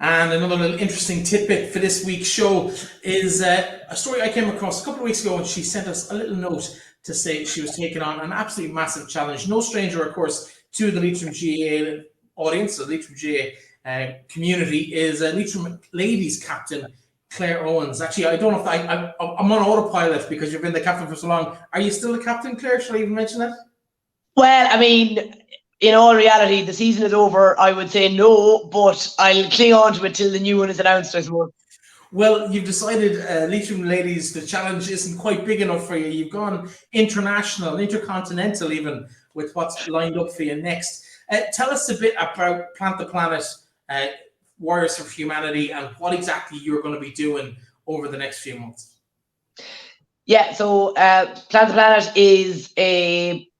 And another little interesting tidbit for this week's show is a story I came across a couple of weeks ago, and she sent us a little note to say she was taking on an absolutely massive challenge. No stranger, of course, to the Leitrim GAA audience, the Leitrim GAA community, is Leitrim ladies captain Clare Owens. Actually, I don't know if I'm on autopilot because you've been the captain for so long. Are you still the captain, Clare? Shall I even mention that? Well, I mean, in all reality, the season is over. I would say no, but I'll cling on to it till the new one is announced, I suppose. Well, you've decided, Leitrim ladies, the challenge isn't quite big enough for you. You've gone international, intercontinental even, with what's lined up for you next. Tell us a bit about Plant the Planet, Warriors for Humanity, and what exactly you're going to be doing over the next few months. Yeah, so Plant the Planet is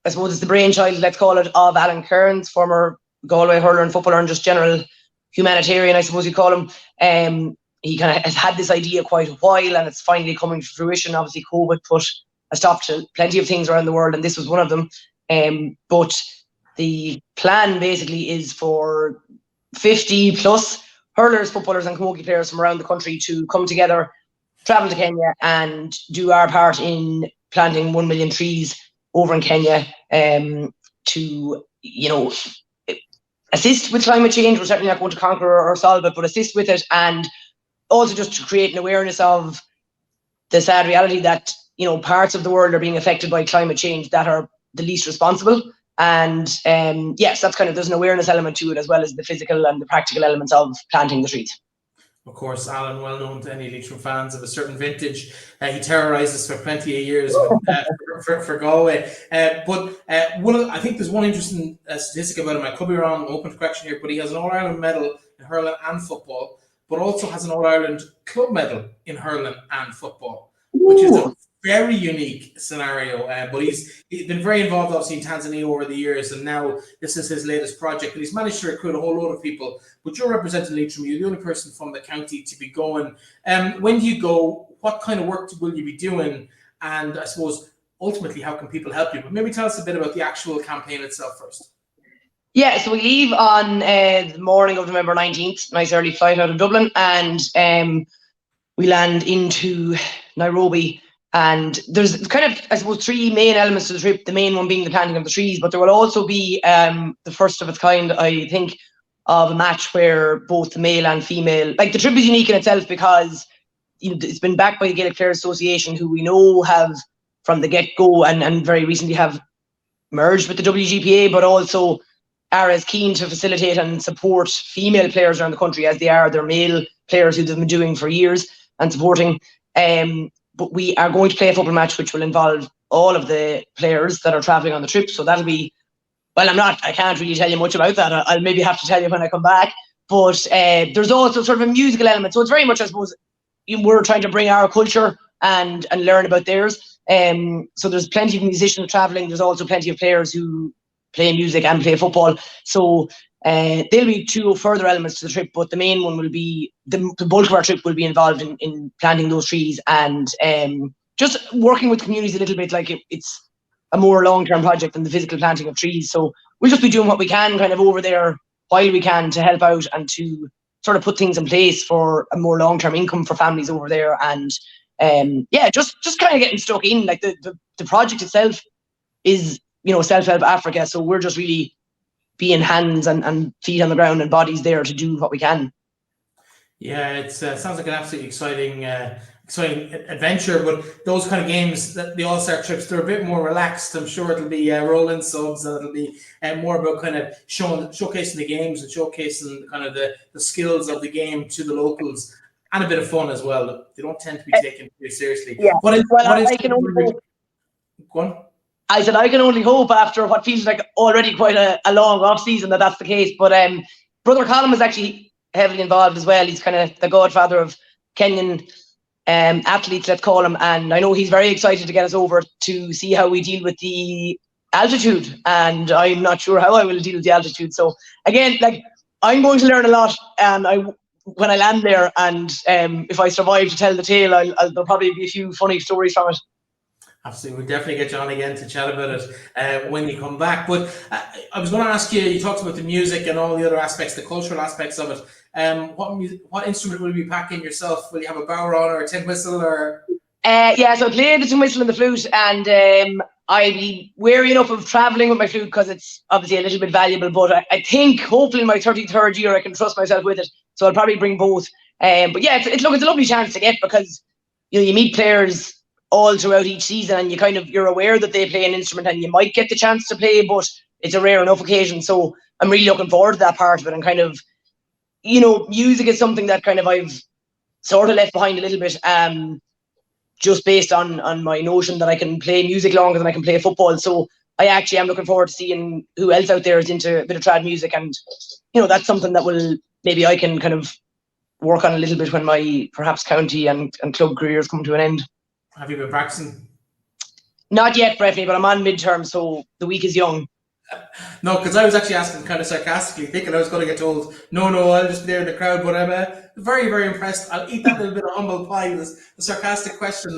I suppose it's the brainchild, let's call it, of Alan Kearns, former Galway hurler and footballer and just general humanitarian, I suppose you call him. He kind of has had this idea quite a while, and it's finally coming to fruition. Obviously, COVID put a stop to plenty of things around the world, and this was one of them. But the plan basically is for 50 plus hurlers, footballers and camogie players from around the country to come together, travel to Kenya and do our part in planting 1 million trees over in Kenya to, assist with climate change. We're certainly not going to conquer or solve it, but assist with it, and also just to create an awareness of the sad reality that, parts of the world are being affected by climate change that are the least responsible. And yes, that's there's an awareness element to it, as well as the physical and the practical elements of planting the trees. Of course, Alan, well known to any Leitrim fans of a certain vintage. He terrorised us for plenty of years for Galway. I think there's one interesting statistic about him. I could be wrong, open to correction here, but he has an All-Ireland medal in hurling and football, but also has an All-Ireland club medal in hurling and football, which is a very unique scenario. But he's been very involved, obviously, in Tanzania over the years, and now this is his latest project. And he's managed to recruit a whole load of people. But you're representing Leitrim. You're the only person from the county to be going. When do you go? What kind of work will you be doing? And I suppose, ultimately, how can people help you? But maybe tell us a bit about the actual campaign itself first. Yeah, so we leave on the morning of November 19th, nice early flight out of Dublin, and we land into Nairobi. And there's I suppose, three main elements to the trip, the main one being the planting of the trees, but there will also be the first of its kind, I think, of a match where both the male and female, the trip is unique in itself because it's been backed by the Gaelic Players Association, who we know have, from the get-go and very recently have merged with the WGPA, but also are as keen to facilitate and support female players around the country as they are their male players who they've been doing for years and supporting. But we are going to play a football match which will involve all of the players that are travelling on the trip. So that'll be, I can't really tell you much about that. I'll maybe have to tell you when I come back. But there's also sort of a musical element. So it's very much, I suppose, we're trying to bring our culture and learn about theirs. So there's plenty of musicians travelling. There's also plenty of players who play music and play football. So there'll be two further elements to the trip, but the main one will be, the bulk of our trip will be involved in planting those trees and just working with communities a little bit. It's a more long-term project than the physical planting of trees. So we'll just be doing what we can kind of over there while we can to help out and to sort of put things in place for a more long-term income for families over there. And just kind of getting stuck in. The project itself is, Self-Help Africa. So we're just really being hands and feet on the ground and bodies there to do what we can. Yeah, it sounds like an absolutely exciting adventure. But those kind of games, the All-Star trips, they're a bit more relaxed. I'm sure it'll be rolling subs, and it'll be more about kind of showcasing the games and showcasing kind of the skills of the game to the locals, and a bit of fun as well. They don't tend to be taken very seriously. Yeah. Go on. I said I can only hope, after what feels like already quite a long off season, that's the case. But Brother Colin is actually heavily involved as well. He's kind of the godfather of Kenyan athletes, let's call him. And I know he's very excited to get us over to see how we deal with the altitude. And I'm not sure how I will deal with the altitude. So again, I'm going to learn a lot. And when I land there, and if I survive to tell the tale, there'll probably be a few funny stories from it. Absolutely, we'll definitely get you on again to chat about it when you come back. But I was going to ask you. You talked about the music and all the other aspects, the cultural aspects of it. What instrument will you be packing yourself? Will you have a bodhrán or a tin whistle or? Yeah, so I play the tin whistle and the flute, and I'll be wary enough of travelling with my flute because it's obviously a little bit valuable. But I think hopefully in my 33rd year I can trust myself with it, so I'll probably bring both. But yeah, it's a lovely chance to get, because you meet players all throughout each season, and you're aware that they play an instrument, and you might get the chance to play, but it's a rare enough occasion. So I'm really looking forward to that part of it, and music is something that I've sort of left behind a little bit. Just based on my notion that I can play music longer than I can play football. So I actually am looking forward to seeing who else out there is into a bit of trad music, and that's something that maybe I can kind of work on a little bit when my perhaps county and club careers come to an end. Have you been practicing? Not yet, Breifne, but I'm on midterm, so the week is young. No, because I was actually asking kind of sarcastically, thinking I was going to get told, no, I'll just be there in the crowd. But I'm very, very impressed. I'll eat that little bit of humble pie. The sarcastic question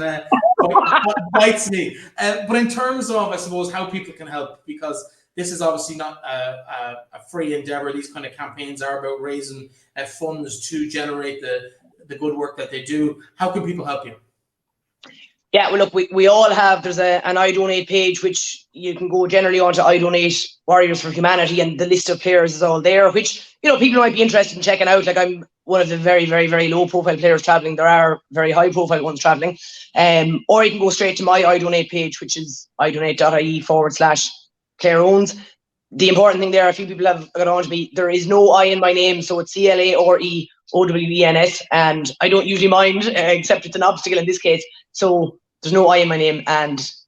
bites me. But in terms of, I suppose, how people can help, because this is obviously not a free endeavor. These kind of campaigns are about raising funds to generate the good work that they do. How can people help you? Yeah, well, look, we all have, there's an I Donate page, which you can go generally onto I Donate Warriors for Humanity, and the list of players is all there, which, people might be interested in checking out. Like, I'm one of the very, very, very low profile players traveling. There are very high profile ones traveling. Or you can go straight to my I Donate page, which is idonate.ie/Clare Owens. The important thing there, a few people have got on to me, there is no I in my name, so it's CLAREOWENS, and I don't usually mind, except it's an obstacle in this case. So there's no I in my name.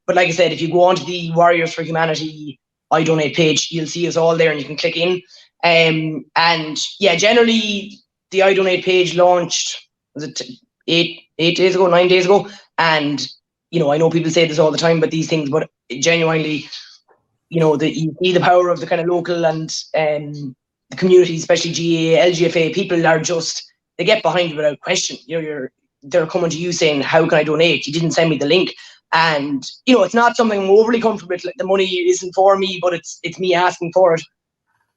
But like I said, if you go onto the Warriors for Humanity I Donate page, you'll see us all there, and you can click in. And yeah, generally the I Donate page launched, was it 9 days ago? And I know people say this all the time about these things, but genuinely, you see the power of the kind of local and the community, especially GAA, LGFA. People are they get behind you without question. They're coming to you saying, how can I donate? You didn't send me the link. And, it's not something I'm overly comfortable with. Like, the money isn't for me, but it's me asking for it.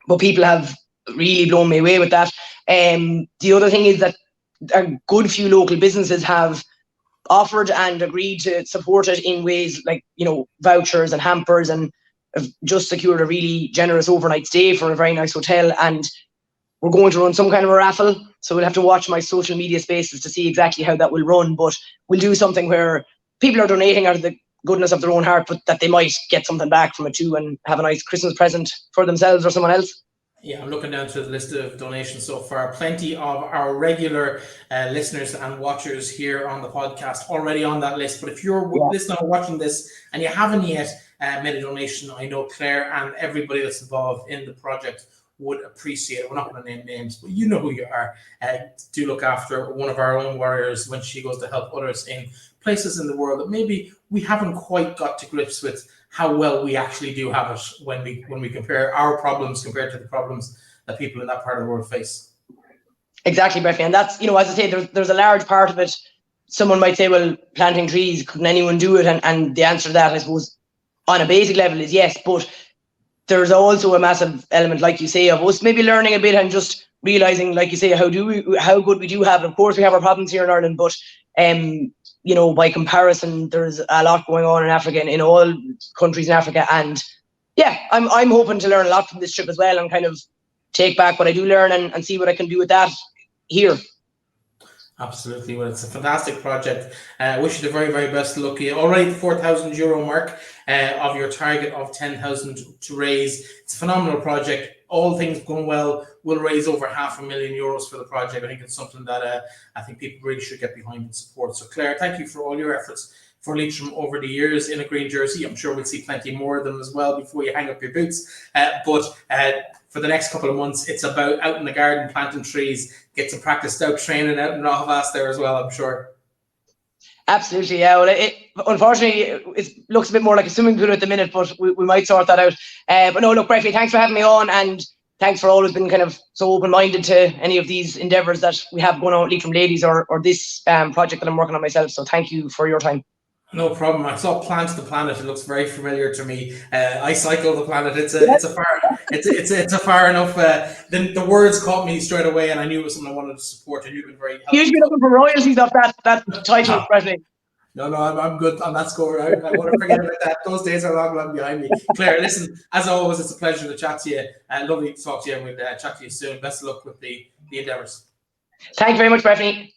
But people have really blown me away with that. The other thing is that a good few local businesses have offered and agreed to support it in ways like, vouchers and hampers, and have just secured a really generous overnight stay for a very nice hotel. And we're going to run some kind of a raffle, so we'll have to watch my social media spaces to see exactly how that will run. But we'll do something where people are donating out of the goodness of their own heart, but that they might get something back from it too, and have a nice Christmas present for themselves or someone else. Yeah, I'm looking down through the list of donations so far. Plenty of our regular listeners and watchers here on the podcast already on that list. But if you're listening or watching this and you haven't yet made a donation, I know Claire and everybody that's involved in the project would appreciate it. We're not going to name names, but you know who you are. Do look after one of our own warriors when she goes to help others in places in the world that maybe we haven't quite got to grips with how well we actually do have it when we compare our problems compared to the problems that people in that part of the world face. Exactly, Breifne. And that's, as I say, there's a large part of it. Someone might say, well, planting trees, couldn't anyone do it? And the answer to that, I suppose, on a basic level is yes, but there's also a massive element, like you say, of us maybe learning a bit and just realizing, like you say, how good we do have it. Of course, we have our problems here in Ireland, but by comparison, there's a lot going on in Africa and in all countries in Africa. And yeah, I'm hoping to learn a lot from this trip as well, and kind of take back what I do learn and see what I can do with that here. Absolutely. Well, it's a fantastic project. I wish you the very, very best of luck. You're already the €4,000 mark of your target of 10,000 to raise. It's a phenomenal project. All things going well, we'll raise over €500,000 for the project. I think it's something that I think people really should get behind and support. So, Claire, thank you for all your efforts for Leitrim over the years in a green jersey. I'm sure we'll see plenty more of them as well before you hang up your boots. But for the next couple of months, it's about out in the garden planting trees, get some practice out training out in Belfast there as well, I'm sure. Absolutely, yeah. Well, unfortunately, it looks a bit more like a swimming pool at the minute, but we might sort that out. But no, look, Breifne, thanks for having me on, and thanks for always being kind of so open-minded to any of these endeavours that we have going on with Leitrim Ladies or this project that I'm working on myself. So thank you for your time. No problem. I saw Plant the Planet. It looks very familiar to me. I cycle the planet. It's a far enough. The words caught me straight away, and I knew it was something I wanted to support. And you've been very helpful. You should be looking for royalties off that title, Breifne. No, I'm good on that score. I want to forget about that. Those days are long behind me. Clare, listen, as always, it's a pleasure to chat to you. Lovely to talk to you, and we'll chat to you soon. Best of luck with the endeavours. Thank you very much, Breifne.